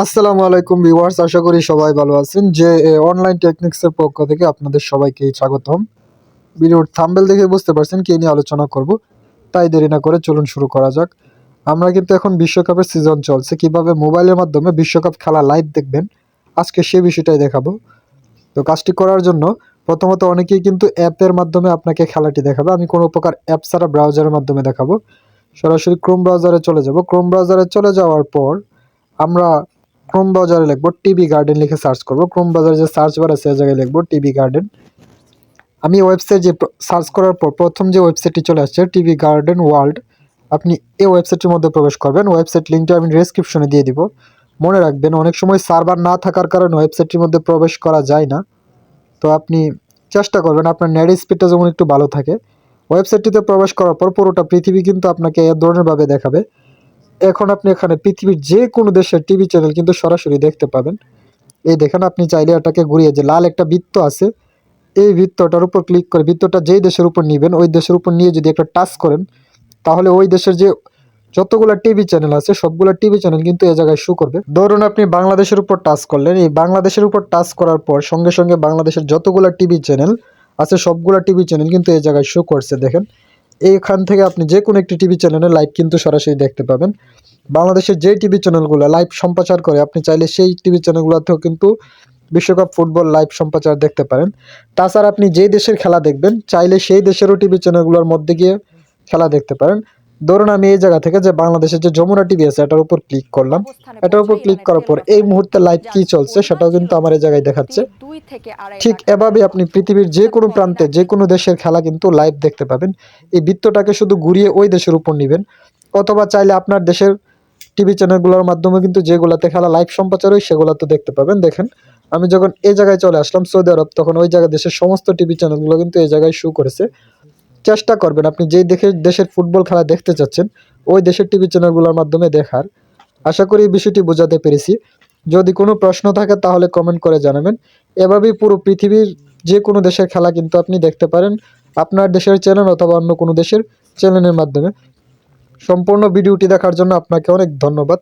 আসসালামু আলাইকুম ভিউয়ার্স, আশা করি সবাই ভালো আছেন। যে অনলাইন টেকনিক্সের পক্ষ থেকে আপনাদের সবাইকে স্বাগতম। ভিডিওর থাম্বনেল দেখে বুঝতে পারছেন কি নিয়ে আলোচনা করব, তাই দেরি না করে চলুন শুরু করা যাক। আমরা কিন্তু এখন বিশ্বকাপের সিজন চলছে, কিভাবে মোবাইলের মাধ্যমে বিশ্বকাপ খেলা লাইভ দেখবেন আজকে সে বিষয়টাই দেখাবো। তো কাজটি করার জন্য প্রথমত অনেকেই কিন্তু অ্যাপের মাধ্যমে আপনাকে খেলাটি দেখাবে। আমি কোনো প্রকার অ্যাপ ছাড়া ব্রাউজারের মাধ্যমে দেখাবো। সরাসরি ক্রোম ব্রাউজারে চলে যাব। ক্রোম ব্রাউজারে চলে যাওয়ার পর আমরা ক্রোম ব্রাউজারে লিখবো টিভি গার্ডেন, লিখে সার্চ করব। ক্রোম ব্রাউজারে যে সার্চ বার আছে সে জায়গায় লিখবো টিভি গার্ডেন। আমি ওয়েবসাইট যে সার্চ করার পর প্রথম যে ওয়েবসাইটটি চলে আসছে টিভি গার্ডেন ওয়ার্ল্ড, আপনি এই ওয়েবসাইটটির মধ্যে প্রবেশ করবেন। ওয়েবসাইট লিঙ্কটা আমি ডেসক্রিপশনে দিয়ে দিব। মনে রাখবেন, অনেক সময় সার্ভার না থাকার কারণে ওয়েবসাইটটির মধ্যে প্রবেশ করা যায় না। তো আপনি চেষ্টা করবেন আপনার নেট স্পিডটা যেমন একটু ভালো থাকে। ওয়েবসাইটটিতে প্রবেশ করার পর পুরোটা পৃথিবী কিন্তু আপনাকে এ ধরনেরভাবে দেখাবে। এখন আপনি এখানে পৃথিবীর যে কোনো দেশের টিভি চ্যানেল কিন্তু সরাসরি দেখতে পাবেন। এই দেখেন, আপনি চাইলে এটাকে ঘুরিয়ে, যে লাল একটা বৃত্ত আছে এই বৃত্তটার উপর ক্লিক করে বৃত্তটা যেই দেশের উপর নেবেন ওই দেশের উপর নিয়ে যদি একটা টাচ করেন, তাহলে ওই দেশের যে যতগুলো টিভি চ্যানেল আছে সবগুলো টিভি চ্যানেল কিন্তু এই জায়গায় শো করবে। ধরুন আপনি বাংলাদেশের উপর টাচ করলেন, এই বাংলাদেশের উপর টাচ করার পর সঙ্গে সঙ্গে বাংলাদেশের যতগুলো টিভি চ্যানেল আছে সবগুলো টিভি চ্যানেল কিন্তু এই জায়গায় শো করছে। দেখেন, এইখান থেকে আপনি যে কোনো একটি টিভি চ্যানেলে লাইভ কিন্তু সরাসরি দেখতে পাবেন। বাংলাদেশের যে টিভি চ্যানেলগুলো লাইভ সম্প্রচার করে আপনি চাইলে সেই টিভি চ্যানেলগুলোতেও কিন্তু বিশ্বকাপ ফুটবল লাইভ সম্প্রচার দেখতে পারেন। তাছাড়া আপনি যেই দেশের খেলা দেখবেন চাইলে সেই দেশেরও টিভি চ্যানেলগুলোর মধ্যে গিয়ে খেলা দেখতে পারেন। ধরুন আমি এই জায়গা থেকে যে বাংলাদেশের যে যমুনা টিভি আছে এটার উপর ক্লিক করলাম। এটার উপর ক্লিক করার পর এই মুহূর্তে লাইভ কি চলছে সেটাও কিন্তু আমার এই জায়গায় দেখাচ্ছে। ঠিক এভাবে আপনি পৃথিবীর যে কোনো প্রান্তে যে কোনো দেশের খেলা কিন্তু লাইভ দেখতে পাবেন। এই বৃত্তটাকে শুধু ঘুরিয়ে ওই দেশের উপর নেবেন, অথবা চাইলে আপনার দেশের টিভি চ্যানেলগুলোর মাধ্যমে কিন্তু যেগুলোতে খেলা লাইভ সম্প্রচার হয় সেগুলো তো দেখতে পাবেন। দেখেন, আমি যখন এই জায়গায় চলে আসলাম সৌদি আরব, তখন ওই জায়গায় দেশের সমস্ত টিভি চ্যানেলগুলো কিন্তু এই জায়গায় শো করেছে। চেষ্টা করবেন আপনি যেই দেশের ফুটবল খেলা দেখতে চাচ্ছেন ওই দেশের টিভি চ্যানেলগুলোর মাধ্যমে দেখার। আশা করি এই বিষয়টি বোঝাতে পেরেছি। যদি কোনো প্রশ্ন থাকে তাহলে কমেন্ট করে জানাবেন। এভাবেই পুরো পৃথিবীর যে কোনো দেশের খেলা কিন্তু আপনি দেখতে পারেন আপনার দেশের চ্যানেল অথবা অন্য কোনো দেশের চ্যানেলের মাধ্যমে। সম্পূর্ণ ভিডিওটি দেখার জন্য আপনাকে অনেক ধন্যবাদ।